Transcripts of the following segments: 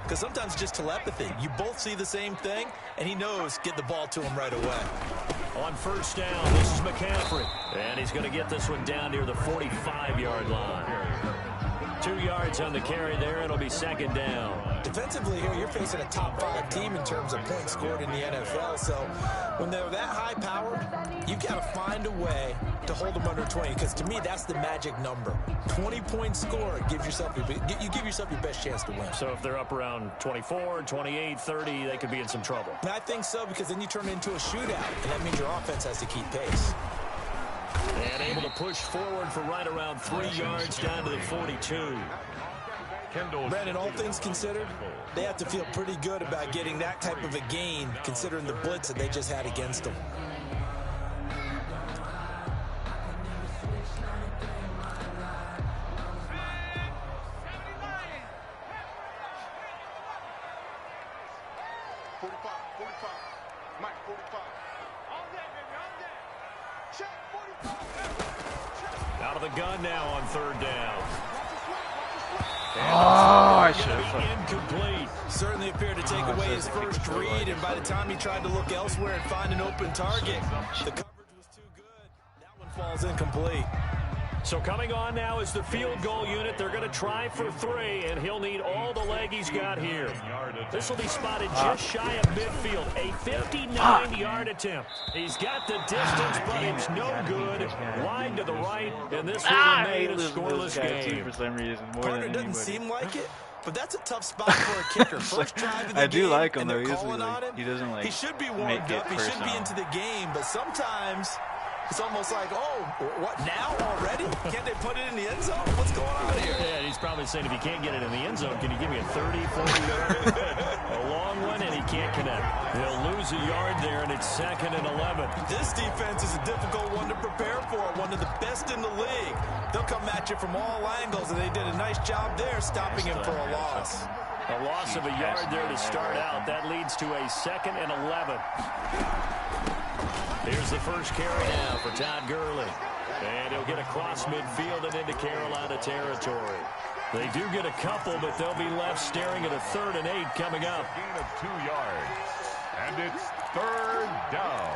because sometimes it's just telepathy. You both see the same thing, and he knows get the ball to him right away. On first down, this is McCaffrey. And he's going to get this one down near the 45-yard line. 2 yards on the carry there. It'll be second down. Defensively here, you're facing a top-5 team in terms of points scored in the NFL. So when they're that high-powered, you've got to find a way to hold them under 20. Because to me, that's the magic number. 20-point score gives yourself you give yourself your best chance to win. So if they're up around 24, 28, 30, they could be in some trouble. And I think so, because then you turn it into a shootout, and that means your offense has to keep pace. And able to push forward for right around 3 yards down to the 42. Brandon, all things considered, they have to feel pretty good about getting that type of a gain, considering the blitz that they just had against them. Out of the gun now on third down. Oh, I should have. Incomplete. Certainly appeared to take away his first read, and by the time he tried to look elsewhere and find an open target, the coverage was too good. That one falls incomplete. So coming on now is the field goal unit. They're going to try for 3, and he'll need all the leg he's got here. This will be spotted just shy of midfield. A 59-yard attempt. He's got the distance, but it's no good. Wide to the right, and this will remain a scoreless game. For some reason, more Partner than doesn't anybody. seem like it, but that's a tough spot for a kicker. First drive of the I do game, like him and though. they're He doesn't calling on him. he doesn't like. He should be make warmed it up. He should be personal. into the game, but sometimes it's almost like, oh, what now already? Can't they put it in the end zone? What's going on here? Yeah, he's probably saying, if you can't get it in the end zone, can you give me a 30, 40-yard? A long one, and he can't connect. He'll lose a yard there, and it's 2nd and 11. This defense is a difficult one to prepare for, one of the best in the league. They'll come at you from all angles, and they did a nice job there stopping him for a loss. A loss of a yard there to start out. That leads to a 2nd and 11. Here's the first carry now for Todd Gurley. And he'll get across midfield and into Carolina territory. They do get a couple, but they'll be left staring at a 3rd and 8 coming up. Gain of 2 yards. And it's 3rd down.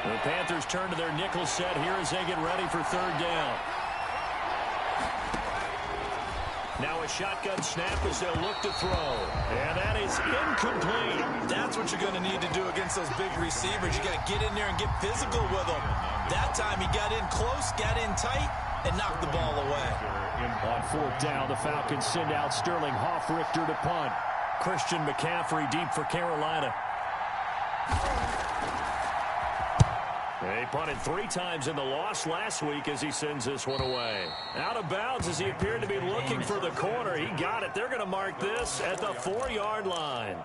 The Panthers turn to their nickel set here as they get ready for 3rd down. Now a shotgun snap as they'll look to throw. And that is incomplete. That's what you're going to need to do against those big receivers. You got to get in there and get physical with them. That time he got in close, got in tight, and knocked the ball away. On 4th down, the Falcons send out Sterling Hoffrichter to punt. Christian McCaffrey deep for Carolina. They punted 3 times in the loss last week as he sends this one away. Out of bounds as he appeared to be looking for the corner. He got it. They're going to mark this at the 4-yard line.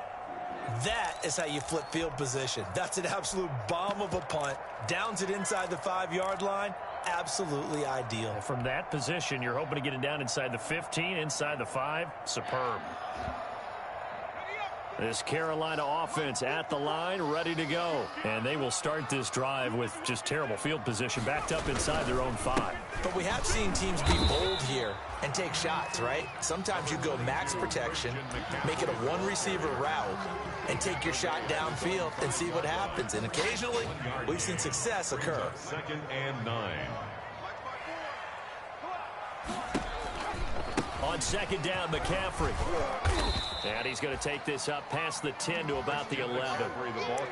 That is how you flip field position. That's an absolute bomb of a punt. Downs it inside the 5-yard line. Absolutely ideal. From that position, you're hoping to get it down inside the 15, inside the 5. Superb. This Carolina offense at the line, ready to go. And they will start this drive with just terrible field position, backed up inside their own 5. But we have seen teams be bold here and take shots, right? Sometimes you go max protection, make it a one-receiver route, and take your shot downfield and see what happens. And occasionally, we've seen success occur. 2nd and 9. On 2nd down, McCaffrey. And he's going to take this up past the 10 to about the 11.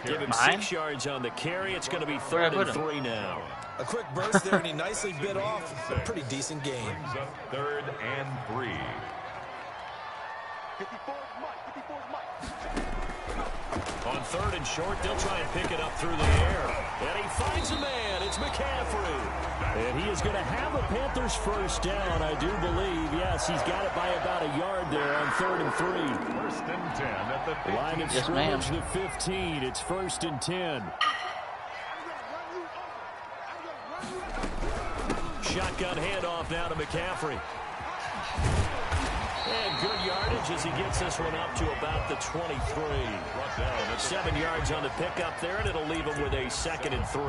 Give him 6 yards on the carry. It's going to be 3rd and 3 now. A quick burst there, and he nicely bit off a pretty decent game. 3rd and 3. On 3rd and short, they'll try and pick it up through the air. And he finds a man. It's McCaffrey. And he is going to have a Panthers first down, I do believe. Yes, he's got it by about a yard there on 3rd and 3. 1st and 10 at the 15. Line of scrimmage, the 15. It's 1st and 10. Shotgun handoff now to McCaffrey. And good yardage as he gets this one up to about the 23. 7 yards on the pickup there, and it'll leave him with a 2nd and 3.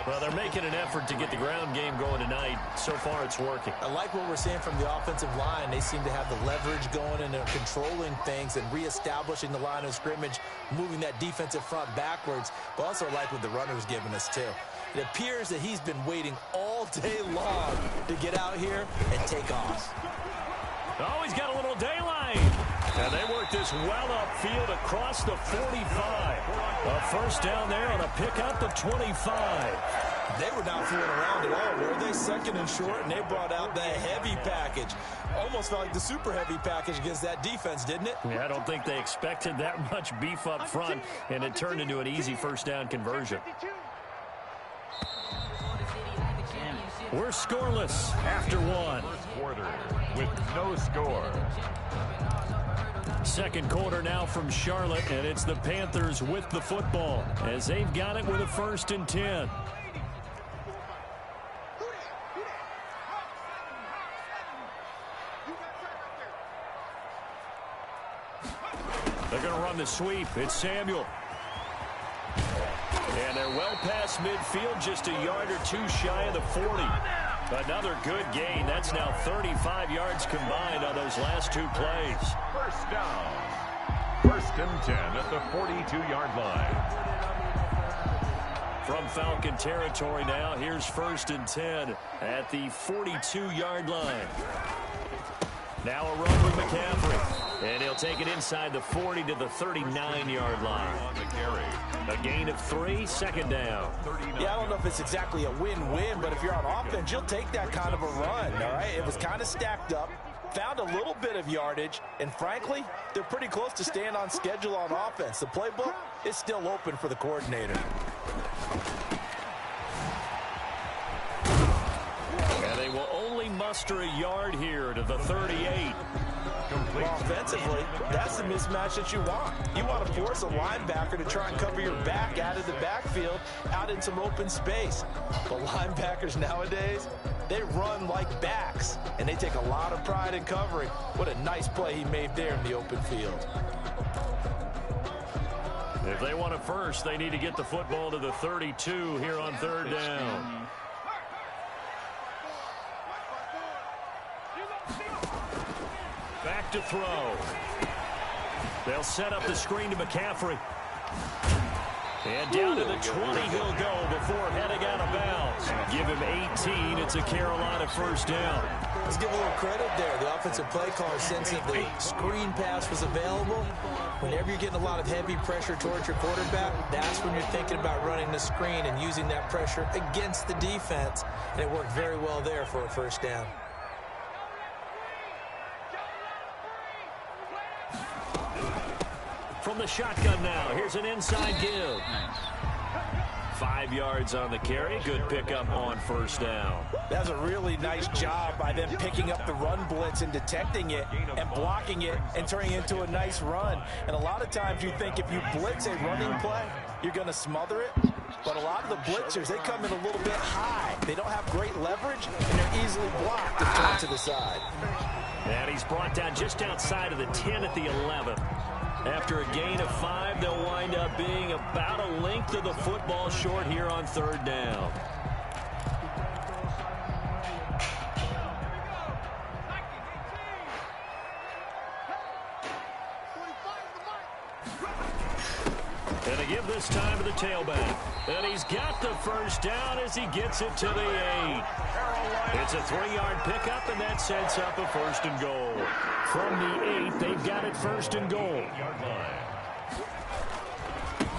Well, they're making an effort to get the ground game going tonight. So far, it's working. I like what we're seeing from the offensive line. They seem to have the leverage going, and they're controlling things and reestablishing the line of scrimmage, moving that defensive front backwards, but also like what the runner's giving us, too. It appears that he's been waiting all day long to get out here and take off. Oh, he's got a little daylight. And they work this well upfield across the 45. A first down there on a pickup at 25. They were not fooling around at all, were they? 2nd and short, and they brought out the heavy package. Almost felt like the super heavy package against that defense, didn't it? Yeah, I don't think they expected that much beef up front, and it turned into an easy first down conversion. We're scoreless after one. First quarter with no score. Second quarter now from Charlotte, and it's the Panthers with the football as they've got it with a 1st and 10. They're going to run the sweep. It's Samuel. And they're well past midfield, just a yard or two shy of the 40. Another good gain. That's now 35 yards combined on those last 2 plays. First down. 1st and 10 at the 42-yard line. From Falcon territory now, here's 1st and 10 at the 42-yard line. Now a run with McCaffrey. And he'll take it inside the 40 to the 39-yard line. On the carry. A gain of 3, 2nd down. Yeah, I don't know if it's exactly a win-win, but if you're on offense, you'll take that kind of a run, all right? It was kind of stacked up, found a little bit of yardage, and frankly, they're pretty close to staying on schedule on offense. The playbook is still open for the coordinator. And they will only muster a yard here to the 38. Well, offensively, that's the mismatch that you want. You want to force a linebacker to try and cover your back out of the backfield, out in some open space. But linebackers nowadays, they run like backs, and they take a lot of pride in covering. What a nice play he made there in the open field. If they want a first, they need to get the football to the 32 here on 3rd down. Back to throw. They'll set up the screen to McCaffrey. And down to the 20 he'll go before heading out of bounds. Give him 18. It's a Carolina first down. Let's give a little credit there. The offensive play caller, since the screen pass was available, whenever you're getting a lot of heavy pressure towards your quarterback, that's when you're thinking about running the screen and using that pressure against the defense. And it worked very well there for a first down. From the shotgun now, here's an inside give. 5 yards on the carry. Good pickup on first down. That's a really nice job by them picking up the run blitz and detecting it and blocking it and turning it into a nice run. And a lot of times you think if you blitz a running play, you're going to smother it. But a lot of the blitzers, they come in a little bit high. They don't have great leverage, and they're easily blocked if turned to the side. And he's brought down just outside of the 10 at the 11. After a gain of 5, they'll wind up being about a length of the football short here on 3rd down. And they give this time to the tailback. And he's got the first down as he gets it to the 8. It's a 3-yard pickup, and that sets up a 1st and goal. From the 8, they've got it 1st and goal.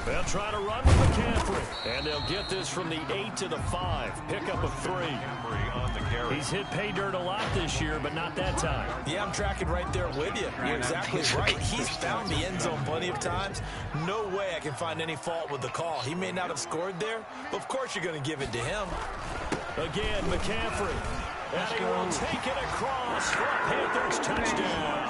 They'll try to run with McCaffrey. And they'll get this from the 8 to the 5. Pickup of 3. He's hit pay dirt a lot this year, but not that time. Yeah, I'm tracking right there with you. You're exactly right. He's found the end zone plenty of times. No way I can find any fault with the call. He may not have scored there, but of course you're going to give it to him. Again, McCaffrey. And he will take it across for a Panthers touchdown.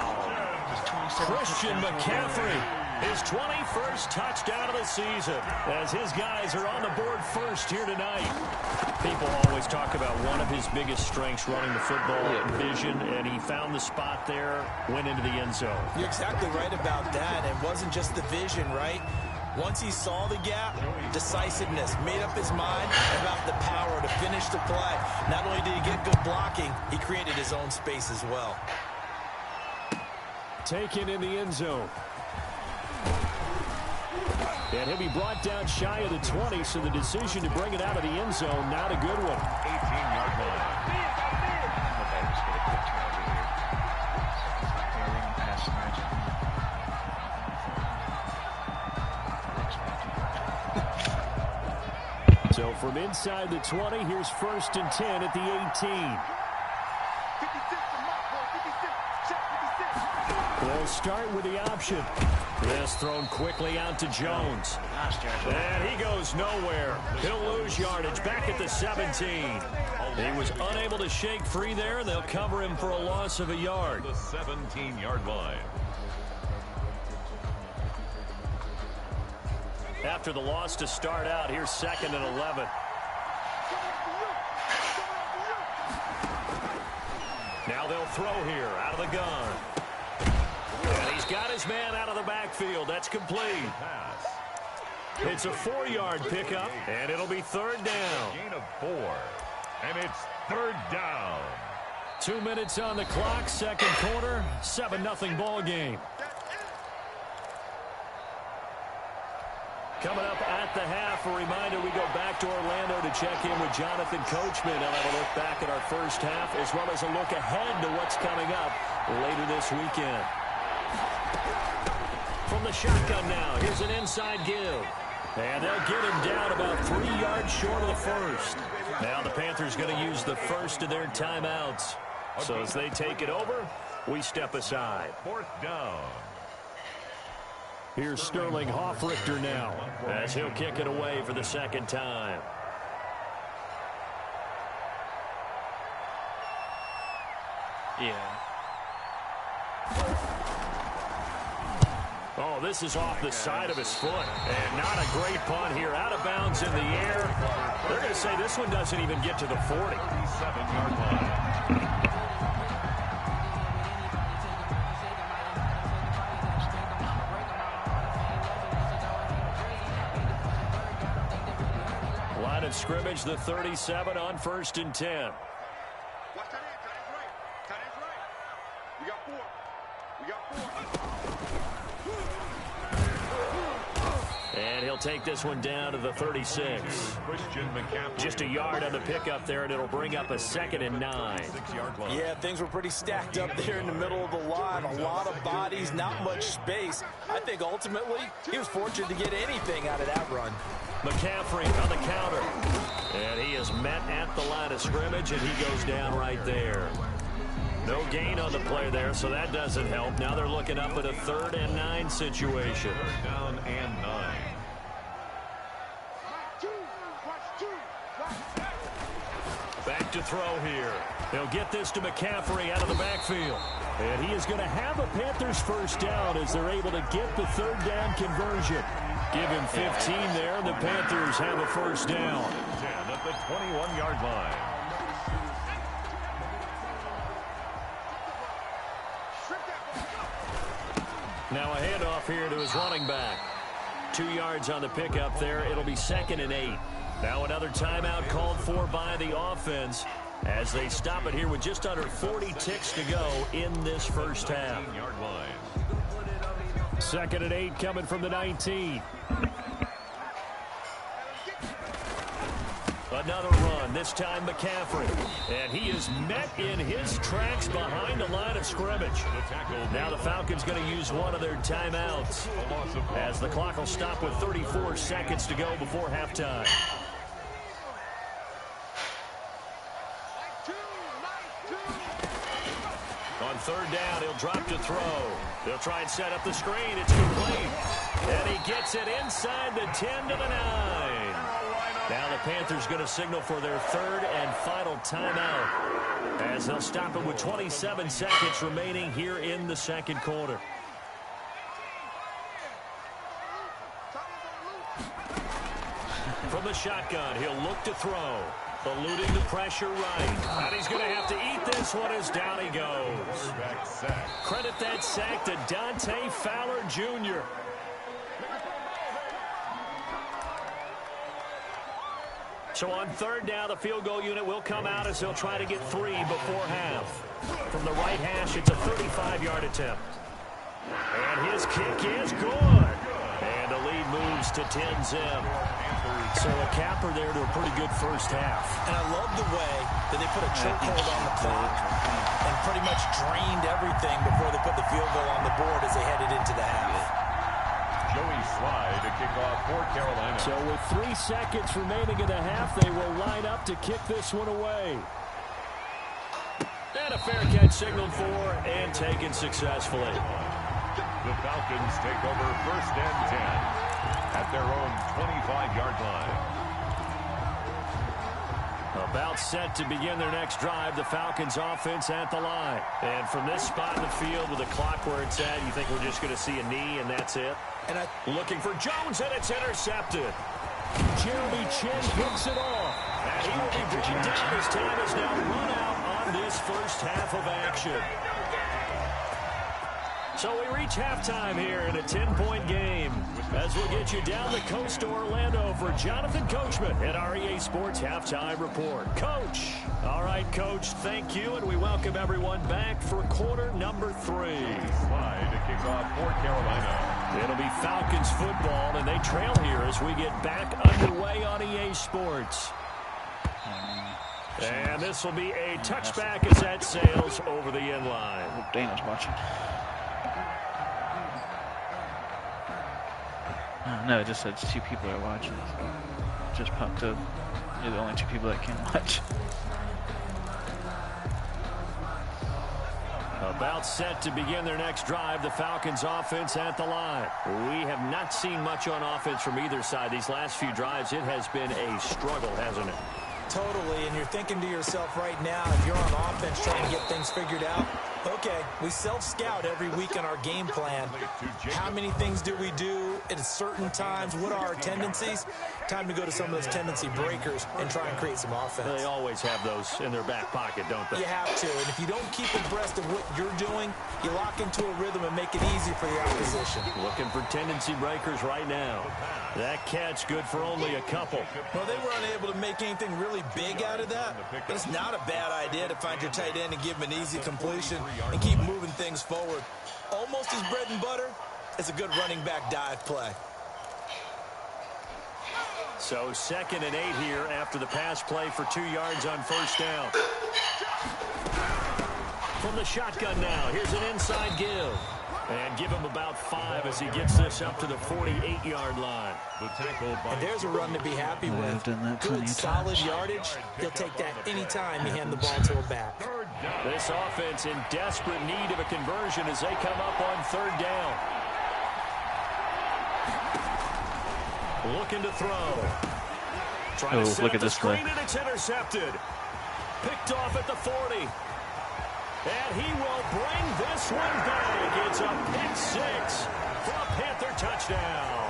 Christian McCaffrey. His 21st touchdown of the season as his guys are on the board first here tonight. People always talk about one of his biggest strengths running the football, vision, and he found the spot there, went into the end zone. You're exactly right about that. It wasn't just the vision, right? Once he saw the gap, decisiveness, made up his mind about the power to finish the play. Not only did he get good blocking, he created his own space as well. Taken in the end zone. And he'll be brought down shy of the 20, so the decision to bring it out of the end zone, not a good one. 18-yard line. So from inside the 20, here's 1st and 10 at the 18. We'll start with the option. This thrown quickly out to Jones. And he goes nowhere. He'll lose yardage back at the 17. He was unable to shake free there, and they'll cover him for a loss of a yard. The 17-yard line. After the loss to start out, here's 2nd and 11. Now they'll throw here out of the gun. And he's got his man out of the backfield. That's complete. It's a 4-yard pickup, and it'll be 3rd down. Gain of 4. And it's 3rd down. 2 minutes on the clock, 2nd quarter, 7-0 ball game. Coming up at the half, a reminder, we go back to Orlando to check in with Jonathan Coachman. He'll have a look back at our first half, as well as a look ahead to what's coming up later this weekend. From the shotgun now, here's an inside give. And they'll get him down about 3 yards short of the first. Now the Panthers going to use the first of their timeouts. So as they take it over, we step aside. 4th down. Here's Sterling Hoffrichter now, as he'll kick it away for the 2nd time. Oh, this is off the side of his foot. And not a great punt here. Out of bounds in the air. They're going to say this one doesn't even get to the 40. 7-yard line. Line of scrimmage, the 37 on 1st and 10. Watch that end. Tight end's right. We got 4. We got 4. And he'll take this one down to the 36. Just a yard on the pickup there, and it'll bring up a 2nd and 9. 6-yard line. Yeah, things were pretty stacked up there in the middle of the line. A lot of bodies, not much space. I think ultimately he was fortunate to get anything out of that run. McCaffrey on the counter. And he is met at the line of scrimmage, and he goes down right there. No gain on the play there, so that doesn't help. Now they're looking up at a 3rd and 9 situation. 3rd down and 9. Back to throw here. They'll get this to McCaffrey out of the backfield. And he is going to have a Panthers 1st down as they're able to get the 3rd down conversion. Give him 15 there, and the Panthers have a 1st down. 10 at the 21-yard line. Now a handoff here to his running back. 2 yards on the pickup there. It'll be 2nd and 8. Now another timeout called for by the offense as they stop it here with just under 40 ticks to go in this first half. 15-yard line. 2nd and 8 coming from the 19. Another run, this time McCaffrey. And he is met in his tracks behind the line of scrimmage. Now the Falcons going to use one of their timeouts as the clock will stop with 34 seconds to go before halftime. On 3rd down, he'll drop to throw. They'll try and set up the screen. It's complete. And he gets it inside the 10 to the 9. Now the Panthers going to signal for their 3rd and final timeout as they'll stop it with 27 seconds remaining here in the 2nd quarter. From the shotgun, he'll look to throw. Eluding the pressure right. And he's going to have to eat this one as down he goes. Credit that sack to Dante Fowler Jr. So on third down, the field goal unit will come out as they'll try to get 3 before half. From the right hash, it's a 35-yard attempt. And his kick is good. And the lead moves to 10-zip. So a capper there to a pretty good first half. And I love the way that they put a chokehold on the clock and pretty much drained everything before they put the field goal on the board as they headed into the half. Joey Slye to kick off for Carolina. So with 3 seconds remaining in the half, they will line up to kick this one away. And a fair catch signaled for and taken successfully. The Falcons take over 1st and 10 at their own 25-yard line. About set to begin their next drive, the Falcons offense at the line. And from this spot in the field with the clock where it's at, you think we're just going to see a knee and that's it? And looking for Jones, and it's intercepted. Jeremy Chin picks it off. And he will be brought down as time is now run out on this first half of action. So we reach halftime here in a 10-point game. As we'll get you down the coast to Orlando for Jonathan Coachman at our EA Sports Halftime Report. Coach. All right, Coach, thank you, and we welcome everyone back for quarter number 3. Slye to kick off for Carolina. It'll be Falcons football, and they trail here as we get back underway on EA Sports. And this will be a touchback as that sails over the end line. I hope Dana's watching. No, it just said 2 people are watching. It just popped up. You're the only 2 people that can watch. About set to begin their next drive, the Falcons offense at the line. We have not seen much on offense from either side. These last few drives, it has been a struggle, hasn't it? Totally, and you're thinking to yourself right now, if you're on offense trying to get things figured out, okay, we self-scout every week in our game plan. How many things do we do at certain times? What are our tendencies? Time to go to some of those tendency breakers and try and create some offense. They always have those in their back pocket, don't they? You have to, and if you don't keep abreast of what you're doing, you lock into a rhythm and make it easy for the opposition. Looking for tendency breakers right now. That catch good for only a couple. Well, they were unable to make anything really big out of that, but it's not a bad idea to find your tight end and give him an easy completion and keep moving things forward. Almost as bread and butter as a good running back dive play. So 2nd and 8 here after the pass play for 2 yards on first down. From the shotgun now, here's an inside give. And give him about 5 as he gets this up to the 48-yard line. And there's a run to be happy with. Good, solid yardage. He'll take that anytime you hand the ball to a back. This offense in desperate need of a conversion as they come up on 3rd down. Looking to throw. Trying to set look up at the this play. screen, and it's intercepted. Picked off at the 40. And he will bring this one back. It's a pick 6 for a Panther touchdown.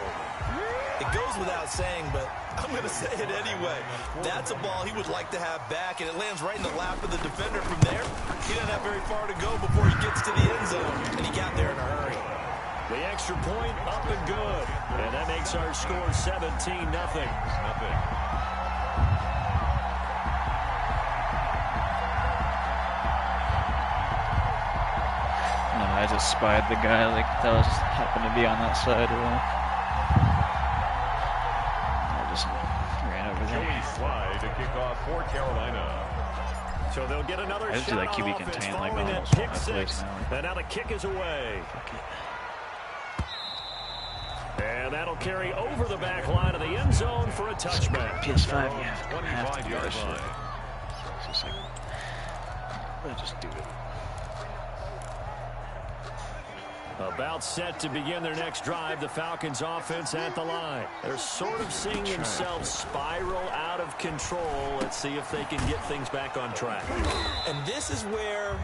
It goes without saying, but I'm going to say it anyway. That's a ball he would like to have back, and it lands right in the lap of the defender from there. He doesn't have very far to go before he gets to the end zone, and he got there in a hurry. The extra point up and good. And that makes our score 17-0. I just spied the guy like that was happened to be on that side. I just ran over there. Joey Slye to kick off for Carolina. So they'll get another I just shot do that on QB offense contain like following that almost pick on my place 6. now. And now the kick is away. And that'll carry over the back line of the end zone for a touchback. PS5, you have to do this shit. It's just like, let's just do it. About set to begin their next drive, the Falcons offense at the line. They're sort of seeing themselves spiral out of control. Let's see if they can get things back on track. And this is where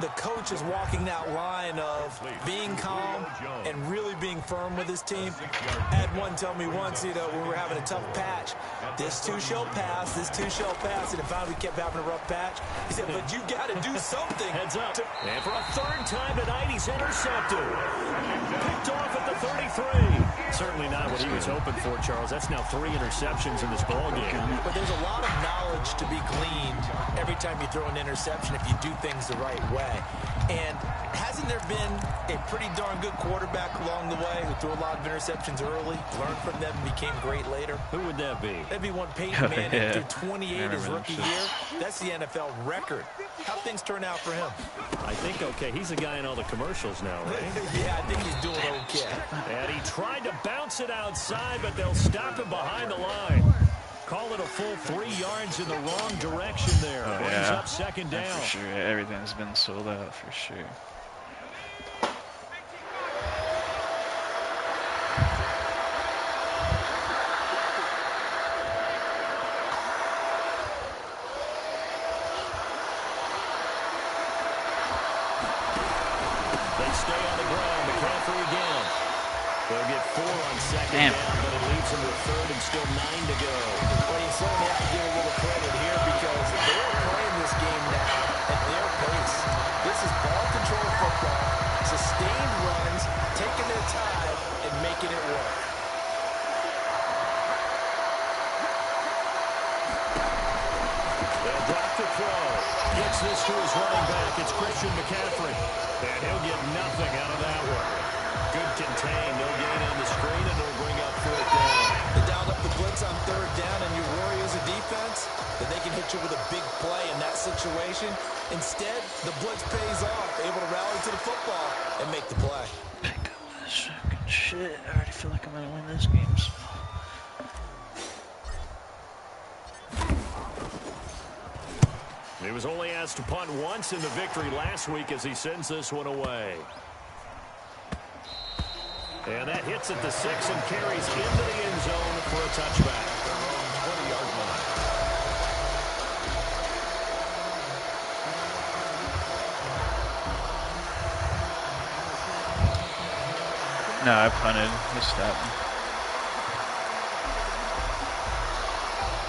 the coach is walking that line of being calm and really being firm with his team. I had one tell me once, you know, when we were having a tough patch, this too shall pass, this too shall pass, and if we kept having a rough patch, he said, but you got to do something. Heads up. And for a third time tonight, he's intercepted. Picked off at the 33. Certainly not what he was hoping for, Charles. That's now 3 interceptions in this ball game. But there's a lot of knowledge to be gleaned every time you throw an interception if you do things the right way. And hasn't there been a pretty darn good quarterback along the way who threw a lot of interceptions early, learned from them, and became great later? Who would that be? That'd be one Peyton Manning threw 28 his rookie year. That's the NFL record. How'd things turn out for him? I think okay. He's the guy in all the commercials now, right? Yeah, I think he's doing okay. And he tried to bounce it outside, but they'll stop him behind the line. Call it a full 3 yards in the wrong direction there. Oh, Brings yeah. up second down. For sure. Everything's been sold out for sure. They stay on the ground. McCaffrey again. They'll get 4 on second down, but it leaves them with third and still 9 to go. Well, you certainly have to give a little credit here because they're playing this game now at their pace. This is ball control football, sustained runs, taking their time, and making it work. They'll drop the throw. Gets this to his running back. It's Christian McCaffrey. And he'll get nothing out of that one. Good contain. No gain on the screen, and it'll bring up 4th down. They dialed up the blitz on 3rd down, and you worry as a defense that they can hit you with a big play in that situation. Instead, the blitz pays off, able to rally to the football and make the play. Pick up this fucking shit. I already feel like I'm gonna win this game. So. He was only asked to punt once in the victory last week as he sends this one away. And that hits at the 6 and carries into the end zone for a touchback. Their own 20-yard line. No, I punted. He stopped me.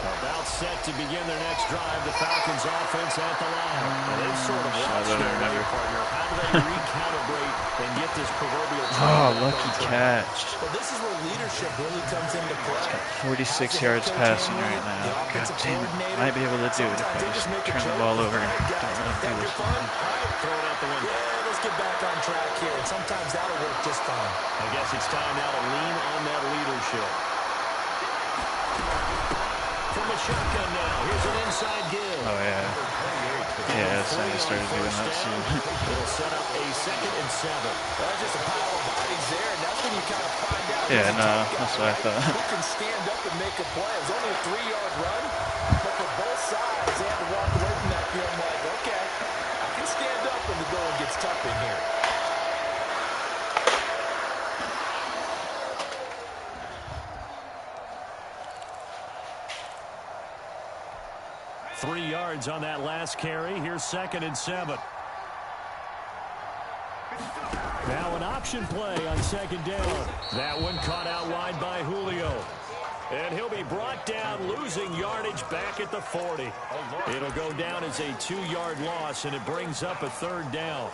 About set to begin their next drive, the Falcons offense at the line. And they've sort of lost their way, partner. How do they recalibrate and get this proverbial lucky catch. Well, this is where leadership really comes into play. 46 yards passing right now. God damn it. Might be able to do it if I just turn the ball over and don't really do this one. Throw it out the window. Yeah, let's get back on track here. And sometimes that'll work just fine. I guess it's time now to lean on that leadership. From the shotgun now. Here's an inside give. Oh, yeah. Yeah, so I started doing that soon. It'll set up a 2nd and 7. That's just a pile of bodies there, and that's when you kind of find out. Yeah, no, that's what I thought. Who can stand up and make a play? It was only a 3-yard run, but for both sides, they had to walk away from that feeling like, okay, I can stand up when the going gets tough in here. Three yards on that last carry. Here's 2nd and 7. Now an option play on 2nd down. That one caught out wide by Julio. And he'll be brought down, losing yardage back at the 40. It'll go down as a 2-yard loss, and it brings up a 3rd down.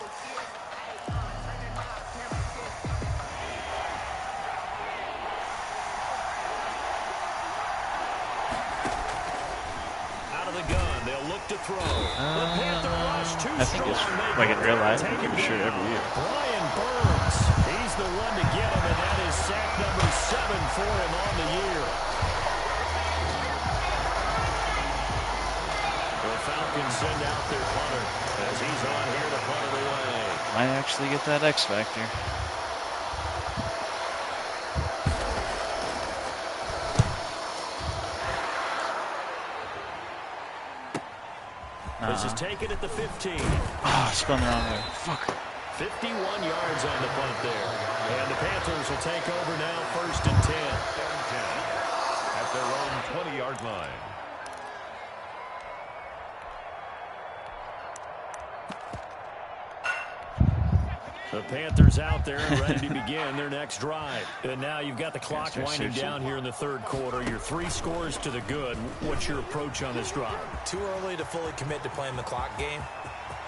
To throw. I think it's like in real life. I'm sure every year. Brian Burns. He's the one to get him, and that is sack number 7 for him on the year. The Falcons send out their punter as he's on here to punt it away. Might actually get that X factor. This is taken at the 15. Oh, spun the wrong way. Fuck. 51 yards on the punt there. And the Panthers will take over now, 1st and 10. At their own 20-yard line. The Panthers out there and ready to begin their next drive. And now you've got the clock winding down here in the third quarter. You're 3 scores to the good. What's your approach on this drive? Too early to fully commit to playing the clock game.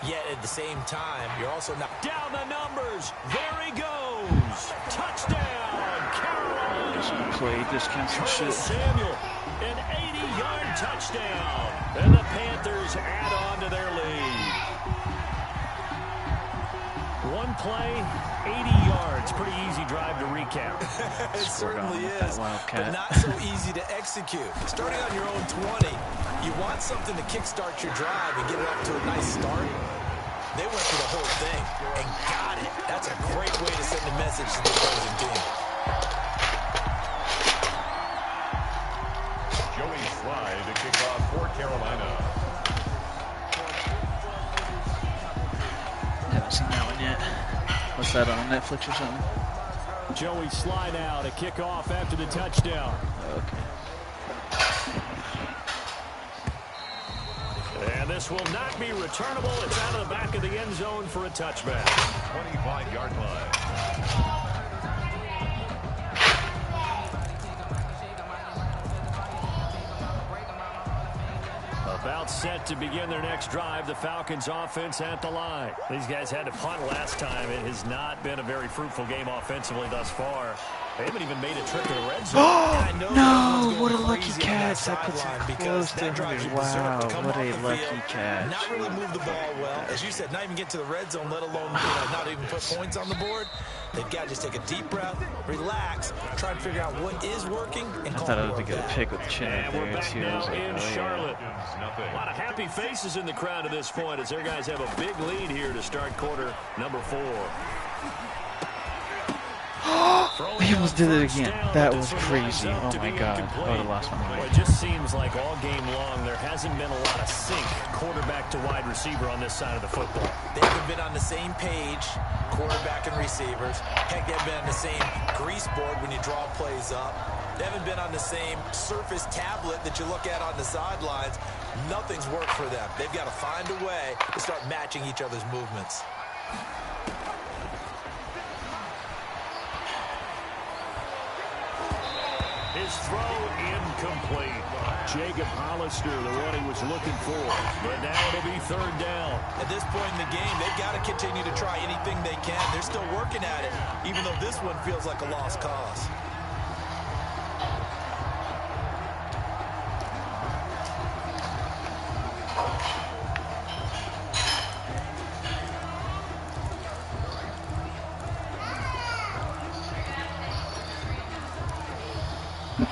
Yet at the same time, you're also not... Down the numbers. There he goes. Touchdown, Carolina. Some play discounts and shit. Samuel, an 80-yard touchdown. And the Panthers add on to their lead. One play, 80 yards. Pretty easy drive to recap. It certainly is, Wildcat. but not so easy to execute. Starting on your own 20, you want something to kickstart your drive and get it off to a nice start. They went through the whole thing and got it. That's a great way to send a message to the opposing team. Joey Sly to kick off for Carolina. Haven't seen that one yet. What's that, on Netflix or something? Joey Sly now to kick off after the touchdown. Okay. And this will not be returnable. It's out of the back of the end zone for a touchback. 25-yard line. About set to begin their next drive. The Falcons offense at the line. These guys had to punt last time. It has not been a very fruitful game offensively thus far. They haven't even made a trip to the red zone. No, what a lucky catch. That puts him close to 100. Wow, what a lucky catch. Not really move the ball well. As you said, not even get to the red zone, let alone not even put points on the board. They've got to just take a deep breath, relax, try and figure out what is working, and call I thought I it was going to get a pick with the chin And up we're there, back too. I was now like, in oh, Charlotte. Nothing. A lot of happy faces in the crowd at this point as their guys have a big lead here to start quarter number 4. He almost did it again. That was crazy. Oh my god. I would have lost my Well, mind. it just seems like all game long there hasn't been a lot of sync quarterback to wide receiver on this side of the football. They haven't been on the same page, quarterback and receivers. Heck, they haven't been on the same grease board when you draw plays up. They haven't been on the same surface tablet that you look at on the sidelines. Nothing's worked for them. They've got to find a way to start matching each other's movements. His throw incomplete. Jacob Hollister, the one he was looking for. But now it'll be third down. At this point in the game, they've got to continue to try anything they can. They're still working at it, even though this one feels like a lost cause.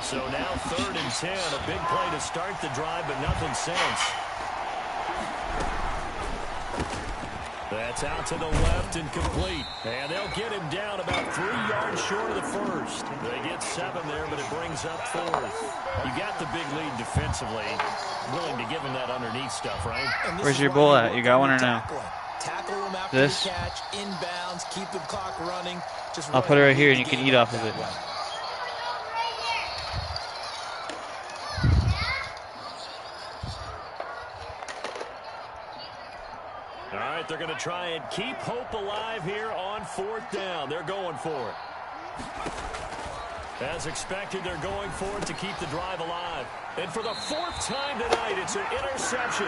So now 3rd and 10. A big play to start the drive, but nothing since. That's out to the left and complete. And they'll get him down about 3 yards short of the first. They get 7 there, but it brings up 4th. You got the big lead defensively. Willing to give him that underneath stuff, right? Where's your bull at? You got one or no? Tackle him after This? the catch, inbounds, keep the clock running. Just I'll put it right here and you can eat off of it. All right, they're going to try and keep hope alive here on 4th down. They're going for it. As expected, they're going for it to keep the drive alive. And for the 4th time tonight, it's an interception.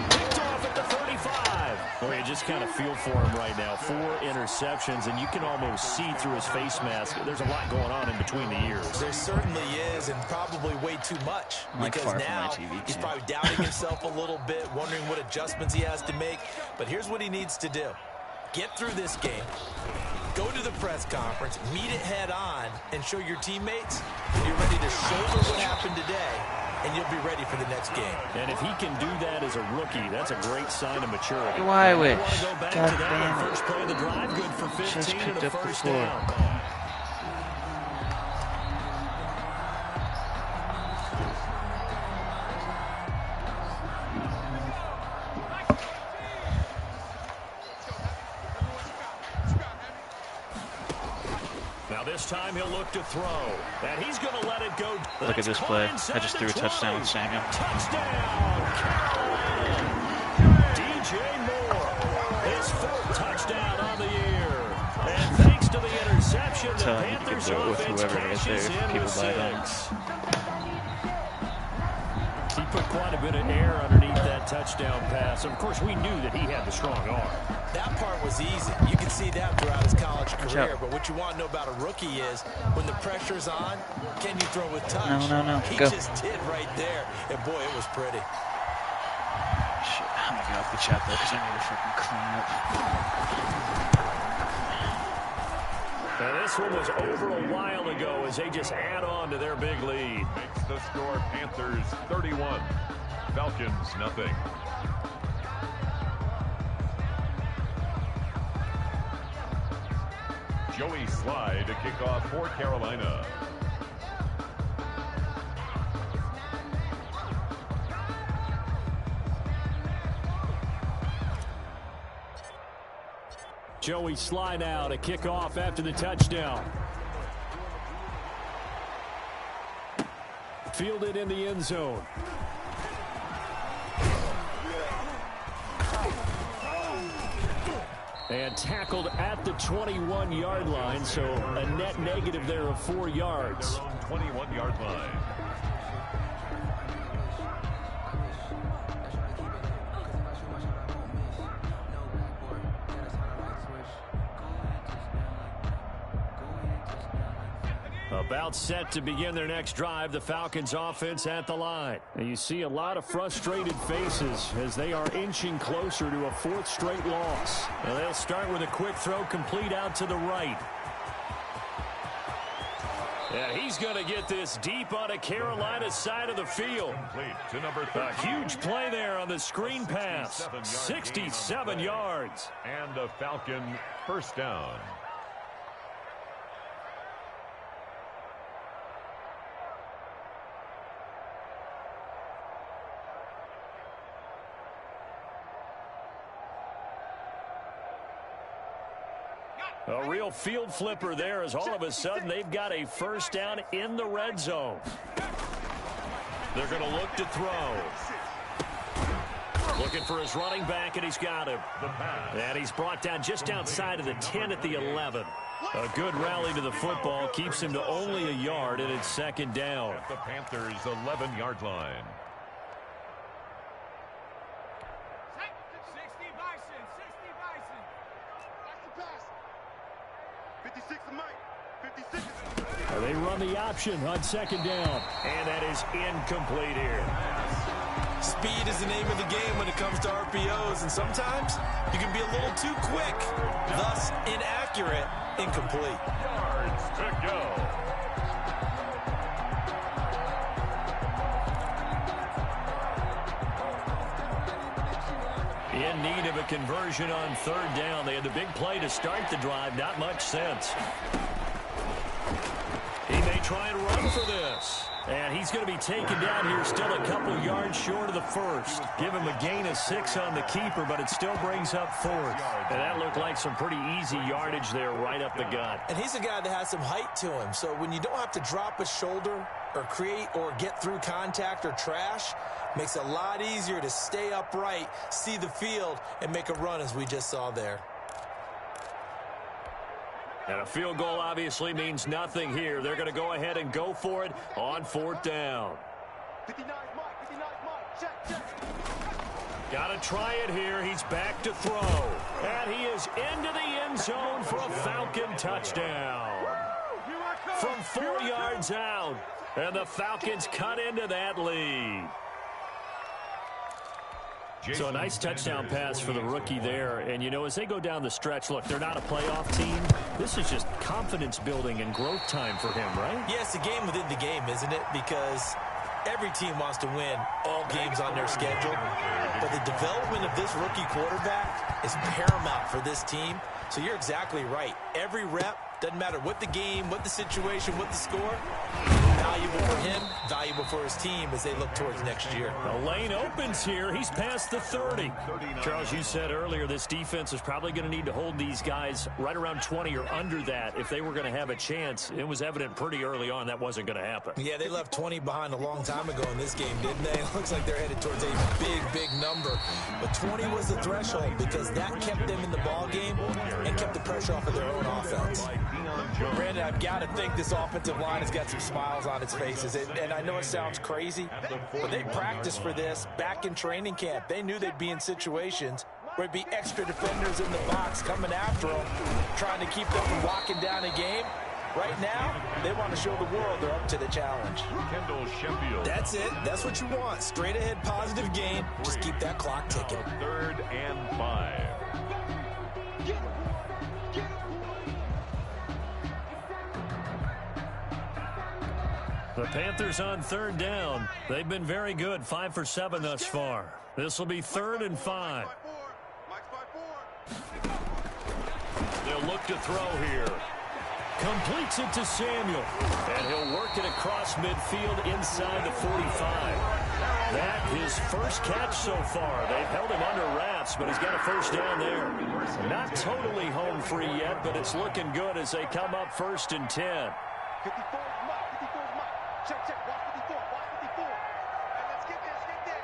Picked off at the 35. Well, you just kind of feel for him right now. 4 interceptions, and you can almost see through his face mask. There's a lot going on in between the ears. There certainly is, and probably way too much. Like because far from now my TV he's too. probably doubting himself a little bit, wondering what adjustments he has to make. But here's what he needs to do. Get through this game. Go to the press conference, meet it head on, and show your teammates you're ready to shoulder what happened today, and you'll be ready for the next game. And if he can do that as a rookie, that's a great sign of maturity. Why I wish? want to go back God to that damn one. it. First play of the drive, good for 15 Just and picked a up the first floor. down. Now this time he'll look to throw, and he's going to let it go. Look at this play. I just threw a touchdown with Samuel. Touchdown, Carolina. DJ Moore, his 4th touchdown on the year. telling you, you can throw it with whoever right there if people buy it on. He put quite a bit of air underneath that touchdown pass. Of course, we knew that he had the strong arm. That part was easy. You can see that throughout his college career. But what you want to know about a rookie is when the pressure's on, can you throw with touch? No. He Go. just did right there. And, boy, it was pretty. Shit, I'm going to get off the chat, though, because I need to freaking clean up. Now, this one was over a while ago as they just add on to their big lead. Makes the score Panthers 31, Falcons nothing. Joey Slye to kick off for Carolina. Joey Slye now to kick off after the touchdown. Fielded in the end zone. And tackled at the 21-yard line, so a net negative there of 4 yards. 21-yard line. About set to begin their next drive, the Falcons offense at the line. And you see a lot of frustrated faces as they are inching closer to a 4th straight loss. Now they'll start with a quick throw complete out to the right. And he's going to get this deep on a Carolina side of the field. To number a huge play there on the screen pass. 67 yards. And a Falcon first down. A real field flipper there as all of a sudden they've got a first down in the red zone. They're going to look to throw. Looking for his running back, and he's got him. And he's brought down just outside of the 10 at the 11. A good rally to the football keeps him to only a yard, and it's second down. At the Panthers' 11-yard line. 56 of Mike. 56. They run the option on second down. And that is incomplete here. Speed is the name of the game when it comes to RPOs, and sometimes you can be a little too quick, thus inaccurate, incomplete. Yards to go. In need of a conversion on third down. They had the big play to start the drive. Not much sense. He may try and run for this. And he's going to be taken down here still a couple yards short of the first. Give him a gain of 6 on the keeper, but it still brings up fourth. And that looked like some pretty easy yardage there right up the gut. And he's a guy that has some height to him. So when you don't have to drop a shoulder or create or get through contact or trash, makes it a lot easier to stay upright, see the field, and make a run as we just saw there. And a field goal obviously means nothing here. They're going to go ahead and go for it on fourth down. 59 Mike. 59 Mike. Check. Got to try it here. He's back to throw. And he is into the end zone for a Falcon touchdown. From 4 yards out. And the Falcons cut into that lead. So a nice touchdown pass for the rookie there. And, you know, as they go down the stretch, look, they're not a playoff team. This is just confidence building and growth time for him, right? Yeah, it's a game within the game, isn't it? Because every team wants to win all games on their schedule. But the development of this rookie quarterback is paramount for this team. So you're exactly right. Every rep, doesn't matter what the game, what the situation, what the score, Valuable for him, valuable for his team as they look towards next year. The lane opens here. He's past the 30. Charles, you said earlier this defense is probably going to need to hold these guys right around 20 or under that if they were going to have a chance. It was evident pretty early on that wasn't going to happen. Yeah, they left 20 behind a long time ago in this game, didn't they? It looks like they're headed towards a big, big number. But 20 was the threshold because that kept them in the ball game and kept the pressure off of their own offense. Brandon, I've got to think this offensive line has got some smiles on its faces. And I know it sounds crazy, but they practiced for this back in training camp. They knew they'd be in situations where there'd be extra defenders in the box coming after them, trying to keep them from locking down a game. Right now, they want to show the world they're up to the challenge. That's it. That's what you want. Straight ahead positive game. Just keep that clock ticking. 3rd and 5. The Panthers on 3rd down. They've been very good, 5 for 7 thus far. This will be 3rd and 5. They'll look to throw here. Completes it to Samuel. And he'll work it across midfield inside the 45. That his first catch so far. They've held him under wraps, but he's got a first down there. Not totally home free yet, but it's looking good as they come up 1st and 10. 54 is Mike. 54 is Mike. Check, check. Watch 54. Watch 54. And let's get this. Get this.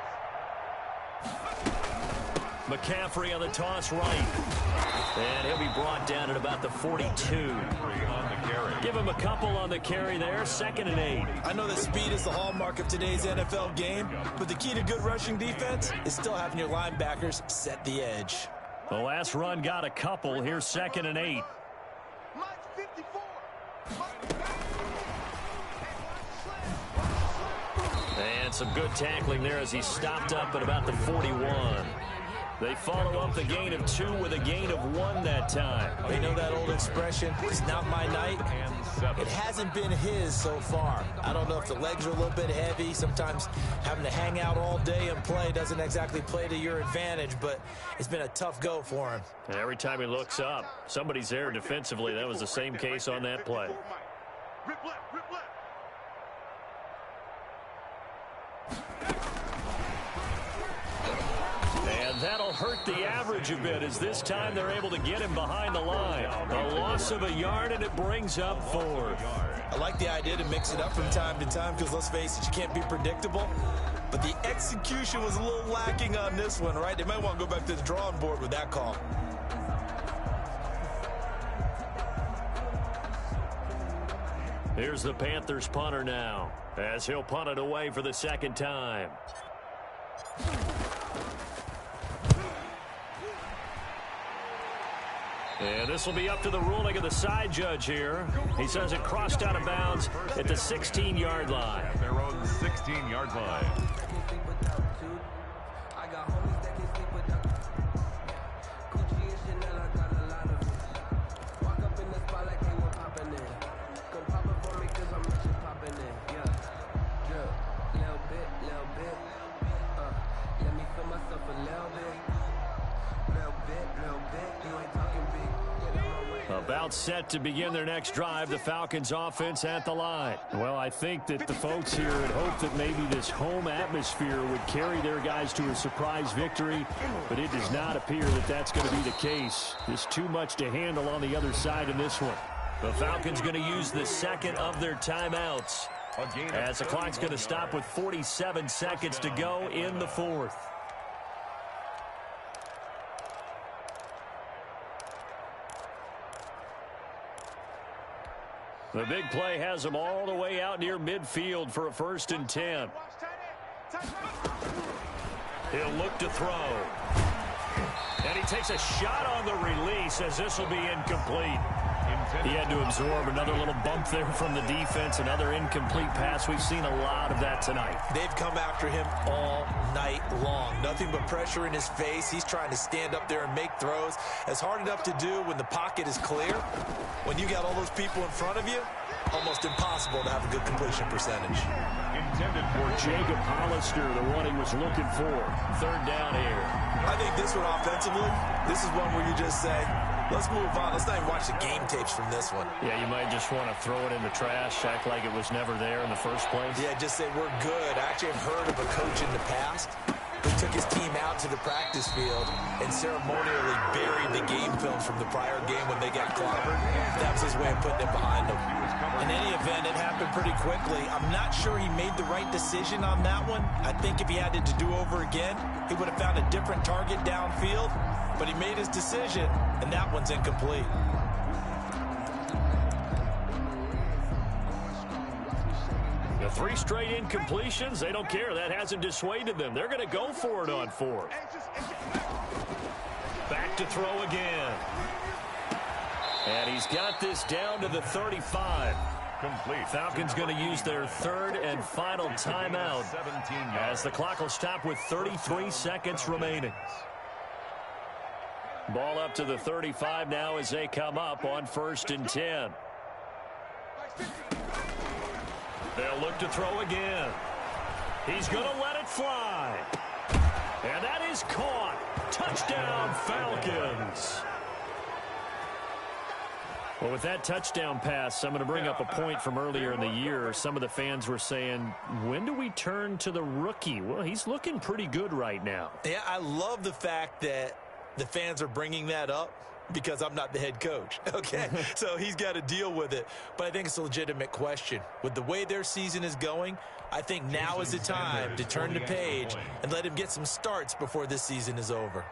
McCaffrey on the toss right. And he'll be brought down at about the 42. Give him a couple on the carry there. 2nd and 8. I know that speed is the hallmark of today's NFL game, but the key to good rushing defense is still having your linebackers set the edge. The last run got a couple. Here's 2nd and 8. Mike's 54. And some good tackling there as he stopped up at about the 41. They follow up the gain of 2 with a gain of 1 that time. You know that old expression, it's not my night? It hasn't been his so far. I don't know if the legs are a little bit heavy. Sometimes having to hang out all day and play doesn't exactly play to your advantage, but it's been a tough go for him. And every time he looks up, somebody's there defensively. That was the same case on that play. Rip left, rip left. And that'll hurt the average a bit as this time they're able to get him behind the line. A loss of a yard, and it brings up 4th. I like the idea to mix it up from time to time because, let's face it, you can't be predictable. But the execution was a little lacking on this one, right? They might want to go back to the drawing board with that call. Here's the Panthers punter now as he'll punt it away for the 2nd time. And this will be up to the ruling of the side judge here. He says it crossed out of bounds at the 16-yard line. At their own 16-yard line. About set to begin their next drive, the Falcons offense at the line. Well, I think that the folks here had hoped that maybe this home atmosphere would carry their guys to a surprise victory, but it does not appear that that's going to be the case. Just too much to handle on the other side in this one. The Falcons going to use the 2nd of their timeouts as the clock's going to stop with 47 seconds to go in the 4th. The big play has them all the way out near midfield for a 1st and 10. He'll look to throw. And he takes a shot on the release as this will be incomplete. He had to absorb another little bump there from the defense, another incomplete pass. We've seen a lot of that tonight. They've come after him all night long. Nothing but pressure in his face. He's trying to stand up there and make throws. It's hard enough to do when the pocket is clear. When you got all those people in front of you, almost impossible to have a good completion percentage. Intended for Jacob Hollister, the one he was looking for. 3rd down here. I think this one offensively, this is one where you just say, Let's move on. Let's not even watch the game tapes from this one. Yeah, you might just want to throw it in the trash, act like it was never there in the first place. Yeah, just say we're good. I actually have heard of a coach in the past who took his team out to the practice field and ceremonially buried the game film from the prior game when they got clobbered. That was his way of putting it behind him. In any event, it happened pretty quickly. I'm not sure he made the right decision on that one. I think if he had it to do over again, he would have found a different target downfield. But he made his decision, and that one's incomplete. The 3 straight incompletions, they don't care. That hasn't dissuaded them. They're going to go for it on 4th. Back to throw again. And he's got this down to the 35. Complete. Falcons going to use their 3rd and final timeout as the clock will stop with 33 seconds remaining. Ball up to the 35 now as they come up on 1st and 10. They'll look to throw again. He's going to let it fly. And that is caught. Touchdown, Falcons. Well, with that touchdown pass, I'm going to bring up a point from earlier in the year. Some of the fans were saying, when do we turn to the rookie? Well, he's looking pretty good right now. Yeah, I love the fact that the fans are bringing that up because I'm not the head coach, okay? So he's got to deal with it. But I think it's a legitimate question. With the way their season is going, I think now is the time to turn the page and let him get some starts before this season is over.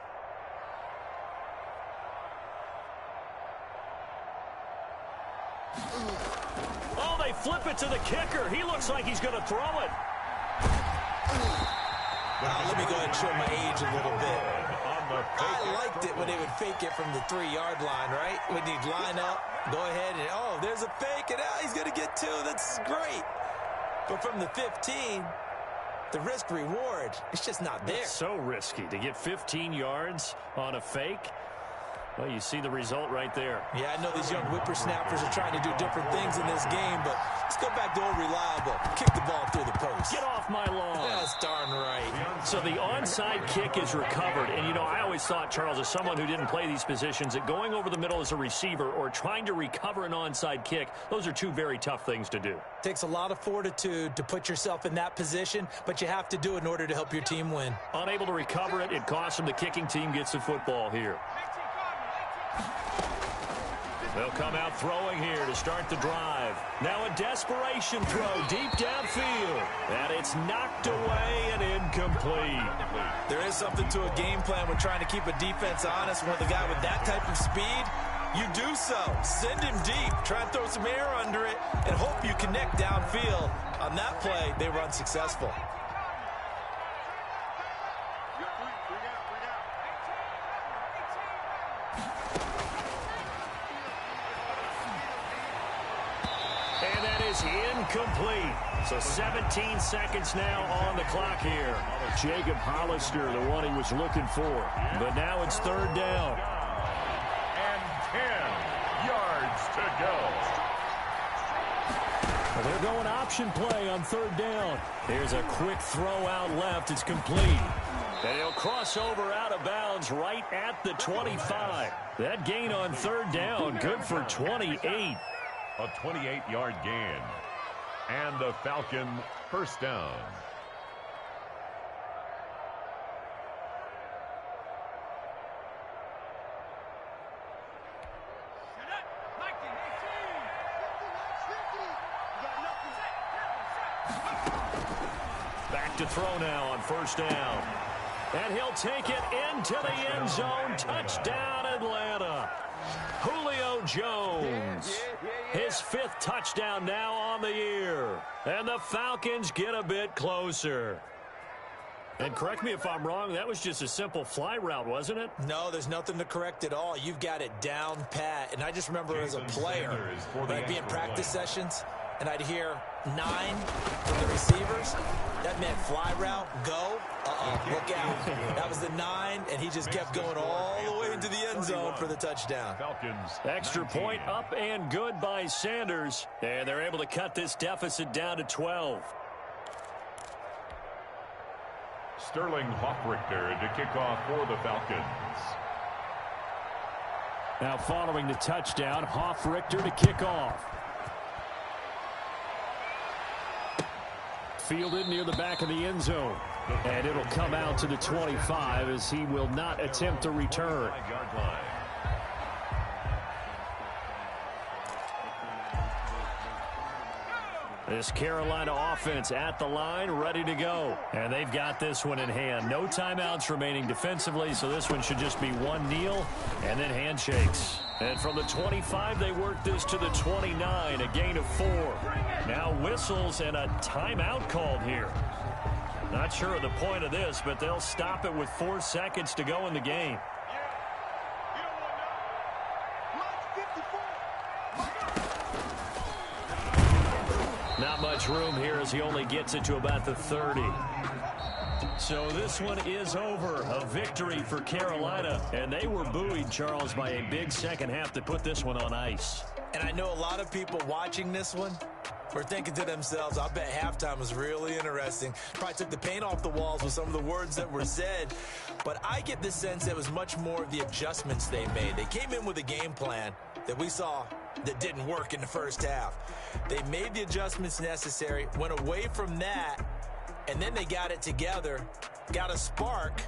Oh, they flip it to the kicker. He looks like he's going to throw it. Let me go ahead and show my age a little bit. I liked it when they would fake it from the 3-yard line, right? When he'd line up, go ahead and, oh, there's a fake, and now he's going to get 2. That's great. But from the 15, the risk-reward, it's just not there. It's so risky to get 15 yards on a fake. Well, you see the result right there. Yeah, I know these young whippersnappers are trying to do different things in this game, but let's go back to old reliable. Kick the ball through the post. Get off my lawn. That's darn right. So the onside kick is recovered. And, you know, I always thought, Charles, as someone who didn't play these positions, that going over the middle as a receiver or trying to recover an onside kick, those are 2 very tough things to do. Takes a lot of fortitude to put yourself in that position, but you have to do it in order to help your team win. Unable to recover it, it costs them. The kicking team gets the football here. They'll come out throwing here to start the drive. Now a desperation throw deep downfield. And it's knocked away and incomplete. There is something to a game plan when trying to keep a defense honest. With a guy with that type of speed, you do so. Send him deep. Try and throw some air under it and hope you connect downfield. On that play, they were unsuccessful. And that is incomplete. So 17 seconds now on the clock here. Jacob Hollister, the one he was looking for. But now it's 3rd down. And 10 yards to go. Well, they're going option play on 3rd down. Here's a quick throw out left. It's complete. And he'll cross over out of bounds right at the 25. That gain on 3rd down, good for 28. A 28-yard gain. And the Falcon first down. Back to throw now on 1st down. And he'll take it into the end zone. Touchdown, Atlanta. Julio Jones. His 5th touchdown now on the year. And the Falcons get a bit closer. And correct me if I'm wrong, that was just a simple fly route, wasn't it? No, there's nothing to correct at all. You've got it down pat. And I just remember as a player, when I'd be in practice sessions, and I'd hear 9 from the receivers. That meant fly route, go, look out. That was the 9, and he just kept going all the way into the end zone for the touchdown. Falcons. Extra point up and good by Sanders. And they're able to cut this deficit down to 12. Sterling Hoffrichter to kick off for the Falcons. Now following the touchdown, Richter to kick off. Fielded near the back of the end zone. And it'll come out to the 25 as he will not attempt to return. This Carolina offense at the line, ready to go. And they've got this one in hand. No timeouts remaining defensively, so this one should just be one kneel and then handshakes. And from the 25, they work this to the 29, a gain of 4. Now whistles and a timeout called here. Not sure of the point of this, but they'll stop it with 4 seconds to go in the game. Not much room here as he only gets it to about the 30. So this one is over. A victory for Carolina. And they were buoyed, Charles, by a big second half to put this one on ice. And I know a lot of people watching this one were thinking to themselves, I bet halftime was really interesting. Probably took the paint off the walls with some of the words that were said. But I get the sense it was much more of the adjustments they made. They came in with a game plan that we saw that didn't work in the first half. They made the adjustments necessary, went away from that, and then they got it together, got a spark,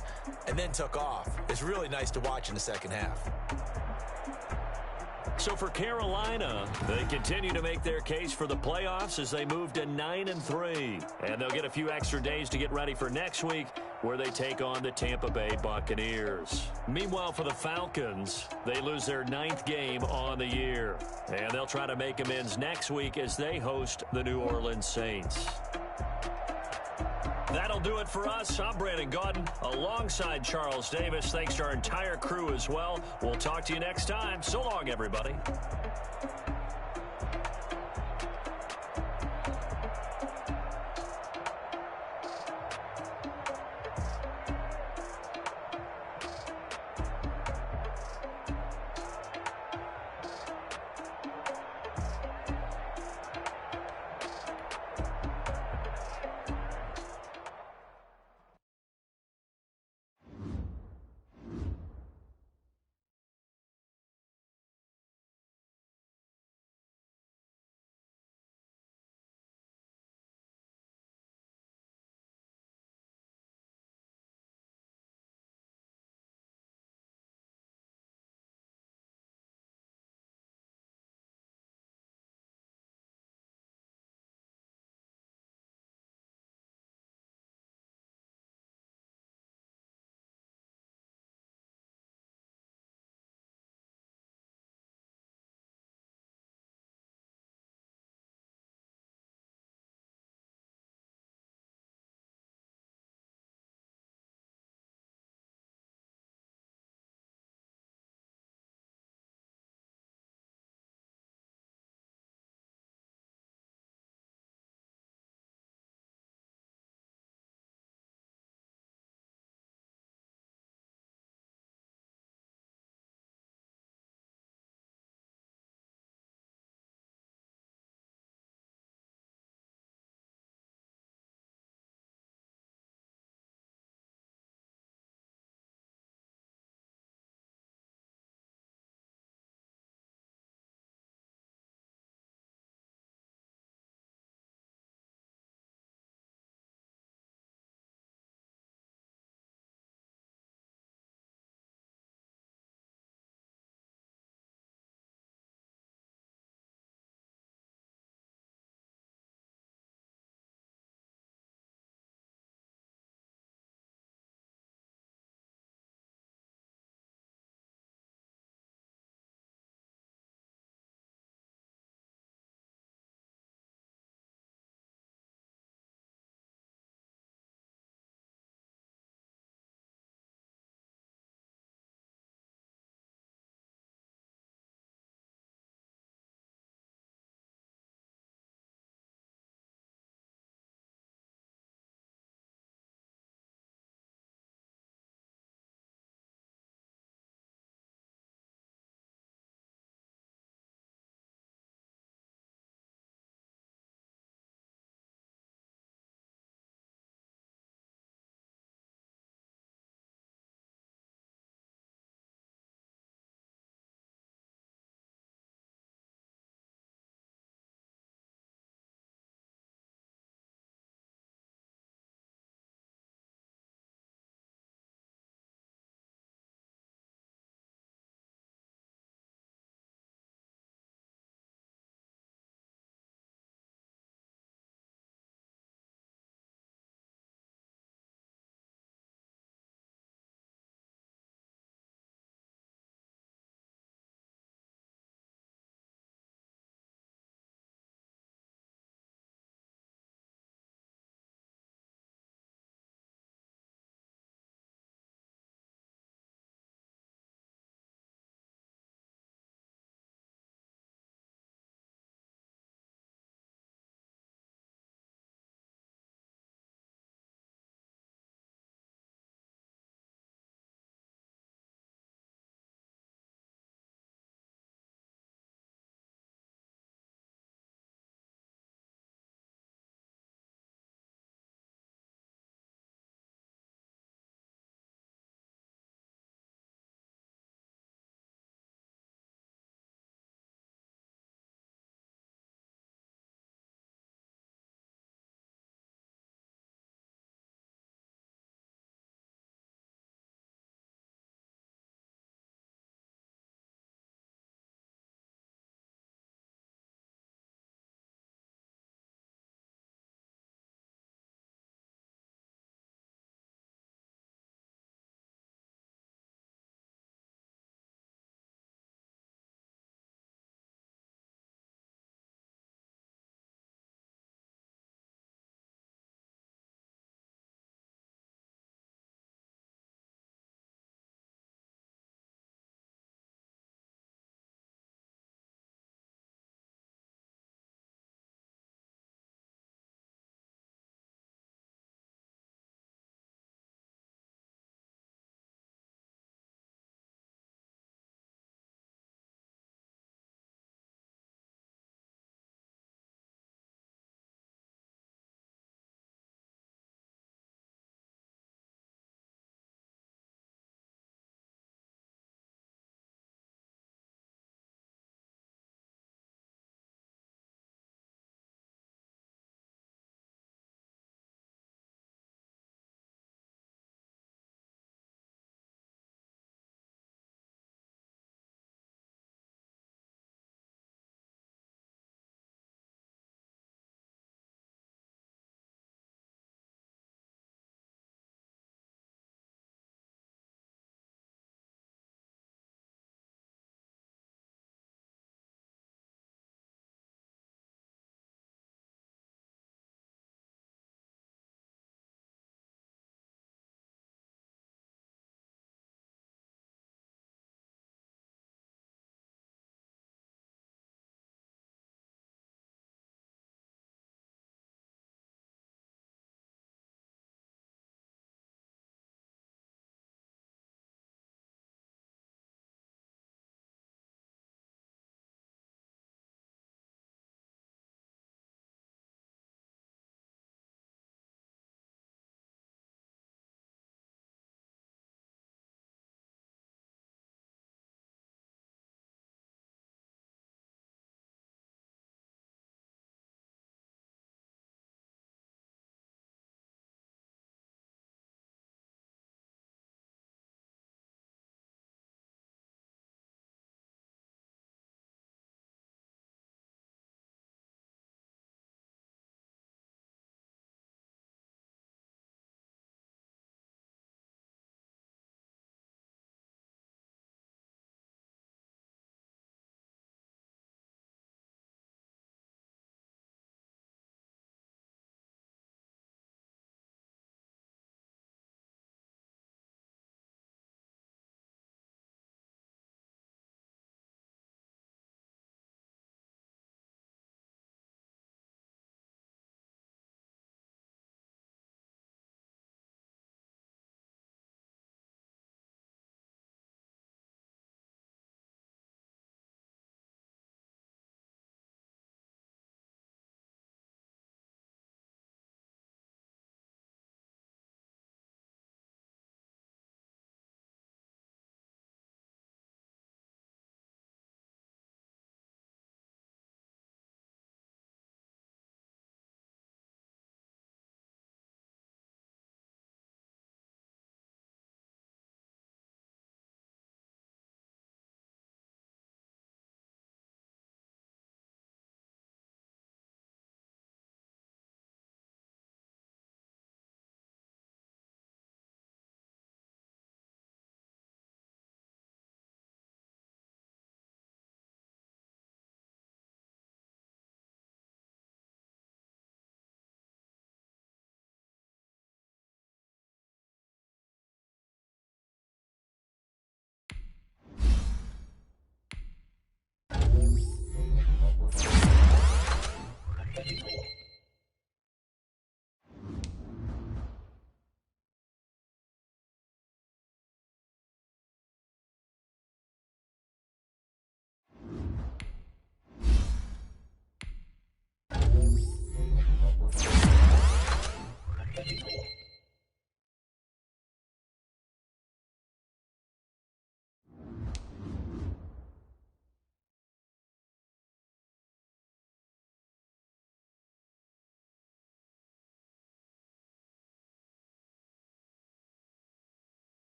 and then took off. It's really nice to watch in the second half. So for Carolina, they continue to make their case for the playoffs as they move to 9-3. And they'll get a few extra days to get ready for next week, where they take on the Tampa Bay Buccaneers. Meanwhile, for the Falcons, they lose their 9th game on the year. And they'll try to make amends next week as they host the New Orleans Saints. That'll do it for us. I'm Brandon Gaudin alongside Charles Davis. Thanks to our entire crew as well. We'll talk to you next time. So long, everybody.